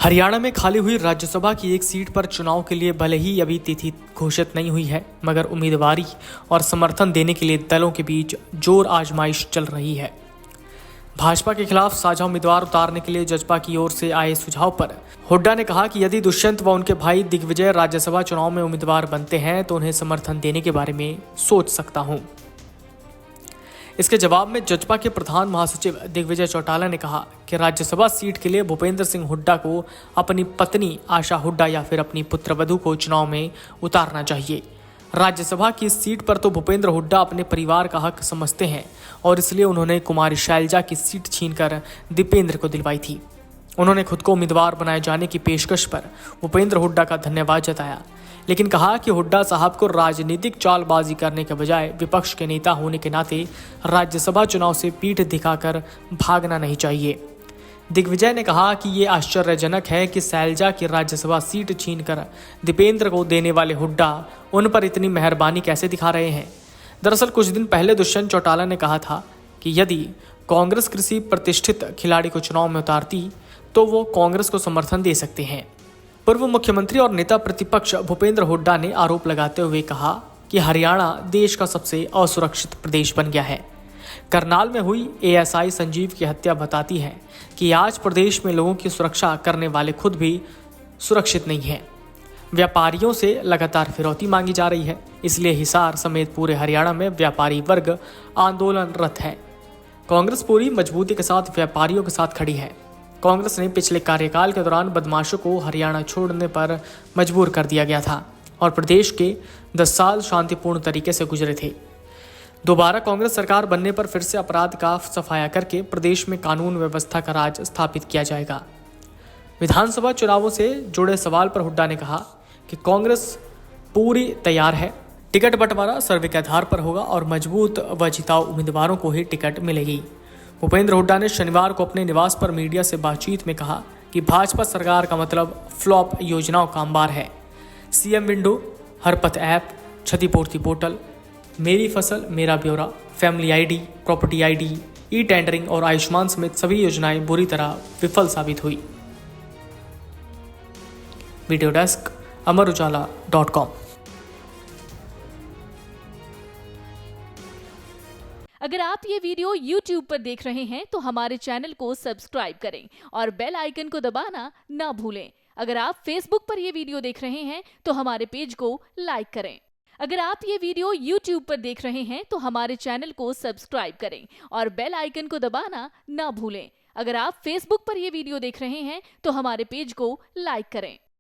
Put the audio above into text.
हरियाणा में खाली हुई राज्यसभा की एक सीट पर चुनाव के लिए भले ही अभी तिथि घोषित नहीं हुई है, मगर उम्मीदवारी और समर्थन देने के लिए दलों के बीच जोर आजमाइश चल रही है। भाजपा के खिलाफ साझा उम्मीदवार उतारने के लिए जजपा की ओर से आए सुझाव पर हुड्डा ने कहा कि यदि दुष्यंत व उनके भाई दिग्विजय राज्यसभा चुनाव में उम्मीदवार बनते हैं तो उन्हें समर्थन देने के बारे में सोच सकता हूं। इसके जवाब में जजपा के प्रधान महासचिव दिग्विजय चौटाला ने कहा कि राज्यसभा सीट के लिए भूपेंद्र सिंह हुड्डा को अपनी पत्नी आशा हुड्डा या फिर अपनी पुत्रवधू को चुनाव में उतारना चाहिए। राज्यसभा की इस सीट पर तो भूपेंद्र हुड्डा अपने परिवार का हक समझते हैं और इसलिए उन्होंने कुमारी शैलजा की सीट छीनकर दीपेंद्र को दिलवाई थी। उन्होंने खुद को उम्मीदवार बनाए जाने की पेशकश पर भूपेंद्र हुड्डा का धन्यवाद जताया, लेकिन कहा कि हुड्डा साहब को राजनीतिक चालबाजी करने के बजाय विपक्ष के नेता होने के नाते राज्यसभा चुनाव से पीठ दिखाकर भागना नहीं चाहिए। दिग्विजय ने कहा कि ये आश्चर्यजनक है कि शैलजा की राज्यसभा सीट छीनकर दीपेंद्र को देने वाले हुड्डा उन पर इतनी मेहरबानी कैसे दिखा रहे हैं। दरअसल कुछ दिन पहले दुष्यंत चौटाला ने कहा था कि यदि कांग्रेस किसी प्रतिष्ठित खिलाड़ी को चुनाव में उतारती तो वो कांग्रेस को समर्थन दे सकते हैं। पूर्व मुख्यमंत्री और नेता प्रतिपक्ष भूपेंद्र हुड्डा ने आरोप लगाते हुए कहा कि हरियाणा देश का सबसे असुरक्षित प्रदेश बन गया है। करनाल में हुई एएसआई संजीव की हत्या बताती है कि आज प्रदेश में लोगों की सुरक्षा करने वाले खुद भी सुरक्षित नहीं हैं। व्यापारियों से लगातार फिरौती मांगी जा रही है, इसलिए हिसार समेत पूरे हरियाणा में व्यापारी वर्ग आंदोलनरत है। कांग्रेस पूरी मजबूती के साथ व्यापारियों के साथ खड़ी है। कांग्रेस ने पिछले कार्यकाल के दौरान बदमाशों को हरियाणा छोड़ने पर मजबूर कर दिया गया था और प्रदेश के 10 साल शांतिपूर्ण तरीके से गुजरे थे। दोबारा कांग्रेस सरकार बनने पर फिर से अपराध का सफाया करके प्रदेश में कानून व्यवस्था का राज स्थापित किया जाएगा। विधानसभा चुनावों से जुड़े सवाल पर हुड्डा ने कहा कि कांग्रेस पूरी तैयार है। टिकट बंटवारा सर्वे के आधार पर होगा और मजबूत व जिताऊ उम्मीदवारों को ही टिकट मिलेगी। भूपेंद्र हुड्डा ने शनिवार को अपने निवास पर मीडिया से बातचीत में कहा कि भाजपा सरकार का मतलब फ्लॉप योजनाओं का अंबार है। सीएम विंडो, हरपथ ऐप, क्षतिपूर्ति पोर्टल, मेरी फसल मेरा ब्यौरा, family ID, property ID, e tendering और आयुष्मान समेत सभी योजनाएं बुरी तरह विफल साबित हुई। Video desk amarujala.com। अगर आप ये वीडियो YouTube पर देख रहे हैं तो हमारे चैनल को सब्सक्राइब करें और बेल आइकन को दबाना ना भूलें। अगर आप Facebook पर ये वीडियो देख रहे हैं तो हमारे पेज को लाइक करें। अगर आप ये वीडियो YouTube पर देख रहे हैं तो हमारे चैनल को सब्सक्राइब करें और बेल आइकन को दबाना ना भूलें। अगर आप Facebook पर ये वीडियो देख रहे हैं तो हमारे पेज को लाइक करें।